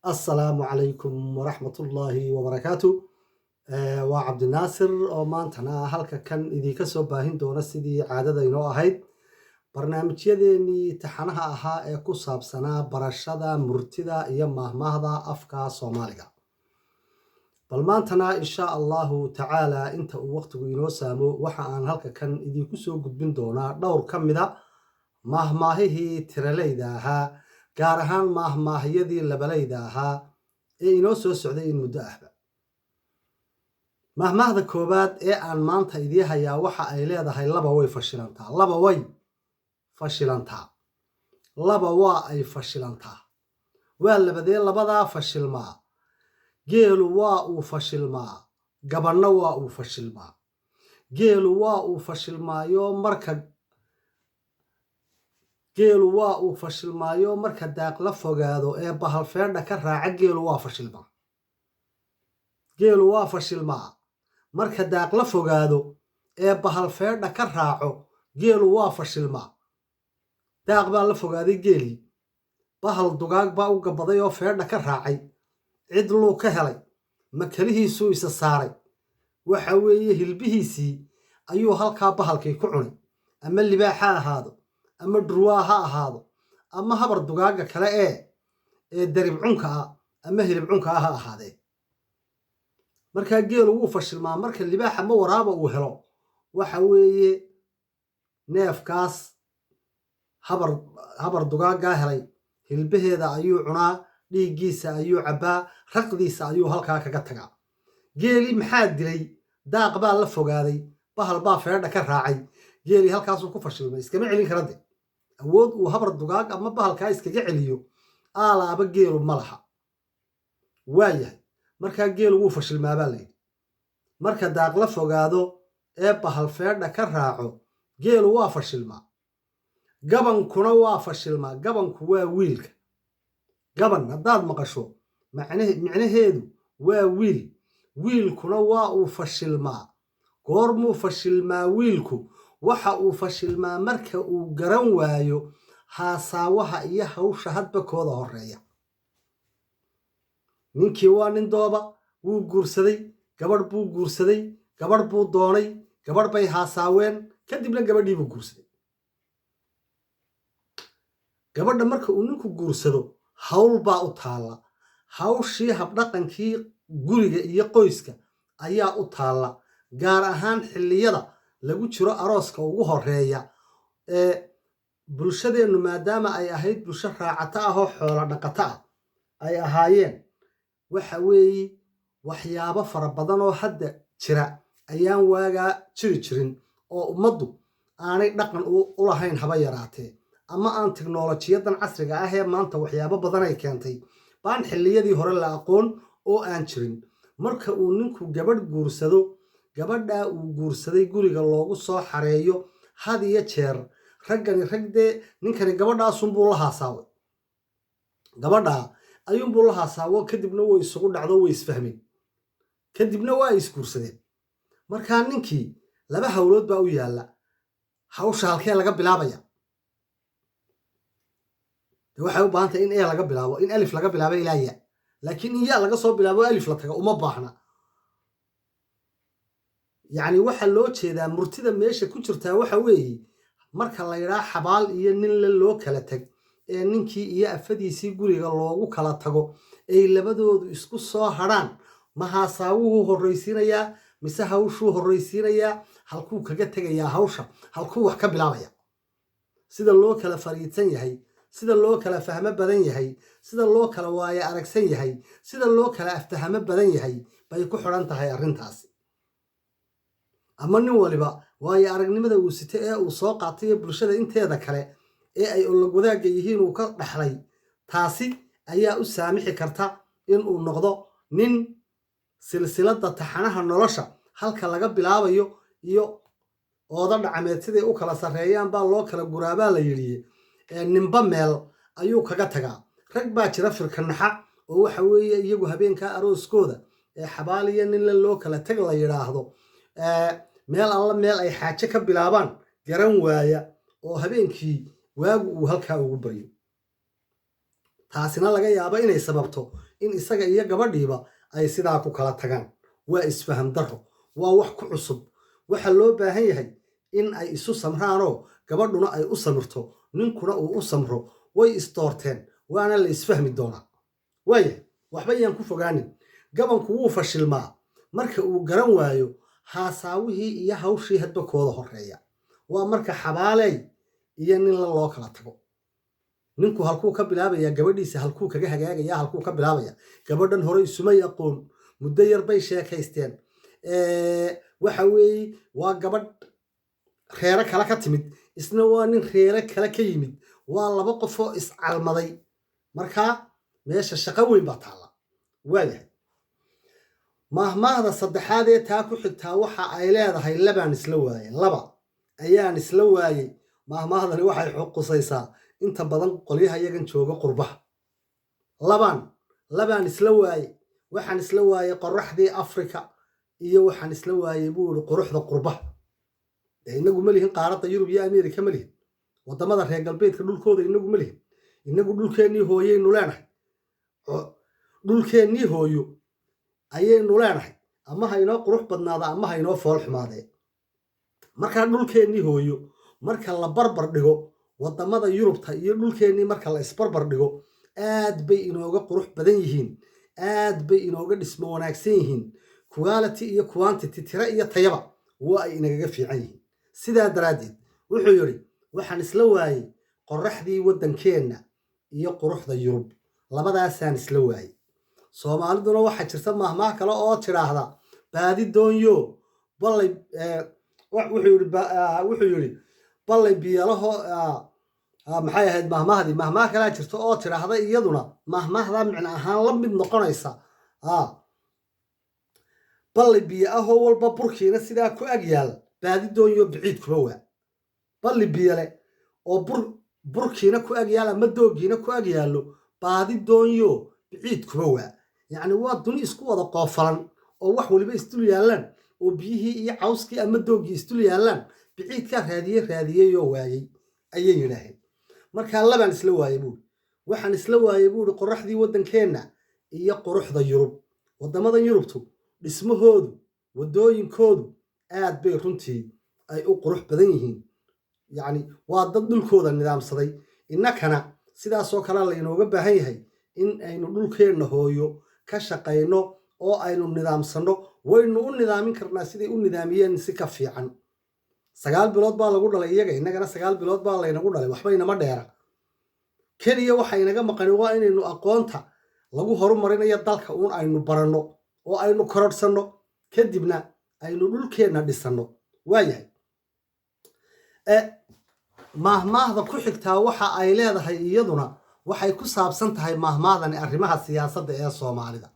السلام عليكم ورحمة الله وبركاته. وعبد الناصر oo maantana halka kan idinka soo baahin doona sidii caadada inoo ahayd barnaamijyadeennii taxanaha ahaa ee ku saabsanaa barashada murtida iyo mahmaahda afka Soomaaliga. bal maantana insha Allahu tacaala inta uu waqtigu inoo saamo waxa aan halka kan idinku soo gudbin doonaa dhowr ka mid ah mahmaahihii tiraleyda ahaa gaar ahaan mahmaahyadii labaleyda ahaa ee inoo soo socday in muddo ahba. mahmaahda koowaad ee aan maanta idii hayaa waxa ay leedahay laba way fashilantaa. laba waa ay fashilantaa. waa labadee labadaa fashilmaa. geelu waa uu fashilmaa, gabanna waa uu fashilmaa. geelu waa uu fashilmaayo marka daaq la fogaado ee bahal feedha ka raaca geelu waa fashilmaa. geelu waa fashilmaa marka daaq la fogaado ee bahal feedha ka raaco geelu waa fashilmaa. daaq baa la fogaaday geelii, bahal dugaag baa u gabaday oo feedha ka raacay, cid luu ka helay, makalihiisuu isa saaray, waxa weeye hilbihiisii ayuu halkaa bahalkii ku cunay. ama libaax ha ahaado, ama dhurwaa ha ahaado, ama habar dugaaga kale ee darib cunka ah ama hilib cunka ah ha ahaadee. markaa geelu wuu fashilmaa marka libaax ama waraaba uu helo, waxa weeye neefkaas habar dugaagaa helay hilbaheeda ayuu cunaa, dhiiggiisa ayuu cabbaa, raqdiisa ayuu halkaa kaga tagaa. geelii maxaa dilay? daaq baa la fogaaday, bahal baa feedha ka raacay, geelii halkaasuu ku fashilmay, iskama celin kara de. awood uu habar dugaag ama bahalkaa iskaga celiyo aalaaba geelu ma laha. waayahay markaa geelu wuu fashilmaa baa layidhi. marka daaq la fogaado ee bahal feedha ka raaco geelu waa fashilmaa. gabankuna waa fashilmaa. gabanku waa wiilka. gaban haddaad maqasho micnaheedu waa wiil. wiilkuna waa uu fashilmaa. goormuu fashilmaa wiilku? waxa uu fashilmaa marka uu garan waayo haasaawaha iyo hawsha hadba kooda horeeya. ninkii waa nin dooba, wuu guursaday, gabadh buu guursaday, gabadh buu doonay, gabadh bay haasaaween, kadibna gabadhii buu guursaday. gabadha marka uu ninku guursado hawl baa u taalla. hawshii habdhaqankii guriga iyo qoyska ayaa u taalla, gaar ahaan xilliyada lagu jiro arooska ugu horeeya ee bulshadeennu maadaama ay ahayd bulsho raacato ah oo xoolo dhaqato ah ay ahaayeen. waxa weeye waxyaabo fara badan oo hadda jira ayaan waagaa jiri jirin oo ummaddu aanay dhaqan u lahayn haba yaraatee, ama aan tiknolojiyadan casriga ah ee maanta waxyaabo badan ay keentay baan xilliyadii hore la aqoon oo aan jirin. marka uu ninku gabadh guursado, gabadhaa uu guursaday guriga loogu soo xareeyo had iyo jeer ragdee ninkani gabadhaasunbuu la haasaaway. gabadhaa ayuunbuu la haasaawo, kadibna way isugu dhacdo, way isfahmeen, kadibna waa ay isguursadeen. markaa ninkii laba hawlood baa u yaalla. hawsha halkee laga bilaabaya? waxay u baahan tahay in laga bilaabo, in alif laga bilaabo ilaa ya. laakiin in ya laga soo bilaabo alif la taga uma baahna. yacni waxaa loo jeedaa murtida meesha ku jirtaa waxa weeye marka la yidhaa xabaal iyo ninle loo kala tag ee ninkii iyo afadiisii guriga loogu kala tago ay labadoodu isku soo hadrhaan, ma haasaawuhuu horraysiinayaa mise hawshuu horraysiinayaa? halkuu kaga tegayaa hawsha? halkuu wax ka bilaabaya? sida loo kala fariidsan yahay, sida loo kala fahmo badan yahay, sida loo kala waayo aragsan yahay, sida loo kala aftahamo badan yahay bay ku xidhan tahay arrintaasi. ama nin waliba waayo aragnimada uu sito ee uu soo qaatay ee bulshada inteeda kale ee ay olog wadaagga yihiin uu ka dhaxlay, taasi ayaa u saamixi karta inuu noqdo nin silsiladda taxanaha nolosha halka laga bilaabayo iyo ooda dhacameed siday u kala sarreeyaan baa loo kala guraabaa la yidhi. ninba meel ayuu kaga tagaa. rag baa jira firkanaxa oo waxa weeye iyagu habeenkaa arooskooda ee xabaal iyo ninle loo kala tag la yidhaahdo meel alla meel ay xaaje ka bilaabaan garan waaya oo habeenkii waagu uu halkaa ugu baryo. taasina laga yaabo inay sababto in isaga iyo gabadhiiba ay sidaa ku kala tagaan waa isfaham darro waa wax ku cusub waxa loo baahan yahay in ay isu samraanoo gabadhuna ay u samirto ninkuna uu u samro way isdoorteen waana la isfahmi doonaa waayahay waxba yaan ku fogaanin gabanku wuu fashilmaa marka uu garan waayo haasaawihii iyo hawshii hadba kooda horreeya waa marka xabaaley iyo nin loo kala tago ninku halkuu ka bilaabaya gabadhiisa halkuu kaga hagaagaya halkuu ka bilaabaya gabadhan hore isumay aqoon muddo yar bay sheekaysteen waxa weeye waa gabadh reere kale ka timid isna waa nin reere kale ka yimid waa laba qofoo iscalmaday markaa meesha shaqo weyn baa taalla waayahay mahmaahda saddexaad ee taa ku xigtaa waxa ay leedahay labaan isla waayey laba ayaan isla waayey mahmaahdani waxay xuqusaysaa inta badan qolyaha yagan jooga qurbaha labaan isla waayey waxaan isla waayey qoraxdii afrika iyo waxaan isla waayey buu yidhi quruxda qurbaha inagu ma lihin qaaradda yurub iyo ameerika ma lihin waddamada reer galbeedka dhulkooda inagu ma lihin inagu dhulkeennii hooyaynu leenahay dhulkeennii hooyo ayaynu leenahay ama ha inoo qurux badnaada ama ha inoo fool xumaadee markaa dhulkeennii hooyo marka la barbar dhigo waddamada yurubta iyo dhulkeennii marka la isbarbar dhigo aad bay inooga qurux badan yihiin aad bay inooga dhismo wanaagsan yihiin quality iyo quantity tira iyo tayaba waa ay inagaga fiican yihiin sidaa daraaddeed wuxuu yidhi waxaan isla waayey qoraxdii waddankeenna iyo quruxda yurub labadaasaan isla waayey soomaaliduna waxaa jirta mahmaah kale oo tidhaahda baadi doonyo ballay wuxuu yidhi ballay biyalaho maxay ahayd mahmaah kalaa jirta oo tidhaahda iyaduna mahmaahdaa micno ahaan la mid noqonaysa ballay biyo ahoo walba burkiina sidaa ku ag yaal baadi doonyo biciid kuma waa balli biyale oo burkiina ku ag yaal ama doogiina ku ag yaallo baadi doonyo biciid kuma waa yacni waa duni isku wada qoofalan oo wax waliba isdul yaallaan oo biyihii iyo cawskii ama doogii isdul yaallaan biciidkaa raadiyeyoo waayey ayay yidhaaheen markaa labaan isla waayey buuri waxaan isla waayey buuri qoraxdii waddankeenna iyo quruxda yurub waddamadan yurubtu dhismahoodu waddooyinkoodu aad bay runtii ay u qurux badan yihiin yacni waa dad dhulkooda nidaamsaday innakana sidaasoo kale laynooga baahan yahay in aynu dhulkeenna hooyo ka shaqayno oo aynu nidaamsanno waynu u nidaamin karnaa siday u nidaamiyeen si ka fiican 9 bilood baa lagu dhalay iyaga innagana 9 bilood baa laynagu dhalay waxba inama dheera keliya waxa inaga maqani waa inaynu aqoonta lagu horumarinayo dalka uun aynu baranno oo aynu korodhsanno kadibna aynu dhulkeenna dhisanno waayahay mahmaahda ku xigtaa waxa ay leedahay iyaduna waxay ku saabsan tahay mahmaahdani arrimaha siyaasadda ee soomaalida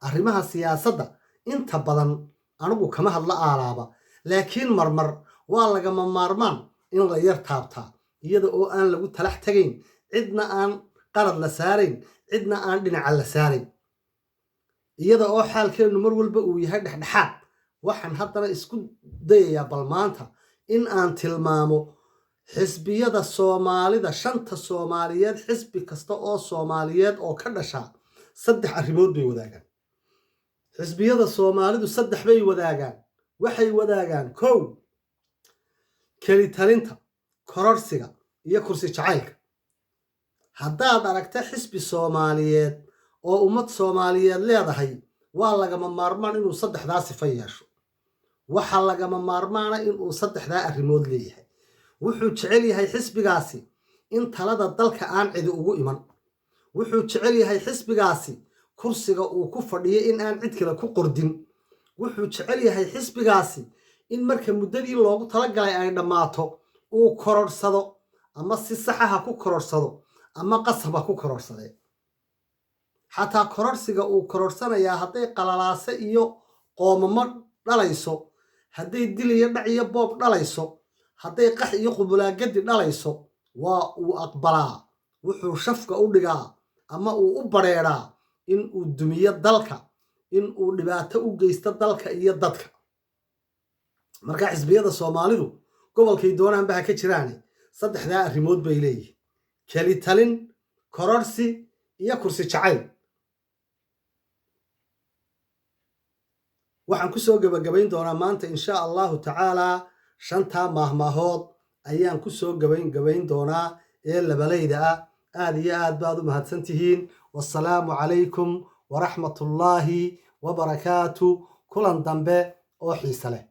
arrimaha siyaasadda inta badan anigu kama hadla aalaaba laakiin marmar waa lagama maarmaan in la yar taabtaa iyada oo aan lagu talax tegayn cidna aan qarad la saarayn cidna aan dhinaca la saarayn iyada oo xaalkeennu mar walba uu yahay dhexdhexaad waxaan haddana isku dayayaa bal maanta in aan tilmaamo xisbiyada soomaalida shanta soomaaliyeed xisbi kasta oo soomaaliyeed oo ka dhasha 3 arrimood bay wadaagaan xisbiyada soomaalidu 3 bay wadaagaan waxay wadaagaan 1 keli talinta kororsiga iyo kursi jacaylka haddaad aragta xisbi soomaaliyeed oo ummad soomaaliyeed leedahay waa lagama maarmaan inuu 3daa sifo yeesho waxa lagama maarmaana inuu 3daa arrimood leeyahay wuxuu jecel yahay xisbigaasi in talada dalka aan cidi ugu iman wuxuu jecel yahay xisbigaasi kursiga uu ku fadhiyo in aan cid kale ku qordin wuxuu jecel yahay xisbigaasi in marka muddadii loogu talagalay ay dhammaato uu kororhsado ama si saxaha ku kororhsado ama qasaba ku kororhsadee xataa kororhsiga uu kororhsanayaa hadday qalalaase iyo qoomamo dhalayso hadday dil iyo dhac iyo boob dhalayso hadday qax iyo qubulaagadi dhalayso waa uu aqbalaa wuxuu shafka u dhigaa ama uu u badheedhaa in uu dumiyo dalka in uu dhibaato u geysto dalka iyo dadka markaa xisbiyada soomaalidu gobolkay doonaanba ha ka jiraane 3daa arrimood bay leeyihiin keli talin kororhsi iyo kursi jacayl waxaan ku soo gabagabayn doonaa maanta insha allahu tacaalaa 5 maahmaahood ayaan ku soo gabayn doonaa ee labalayda ah. aad iyo aad baad u mahadsan tihiin. wassalaamu calaykum waraxmatullaahi wabarakaatu. kulan dambe oo xiise leh.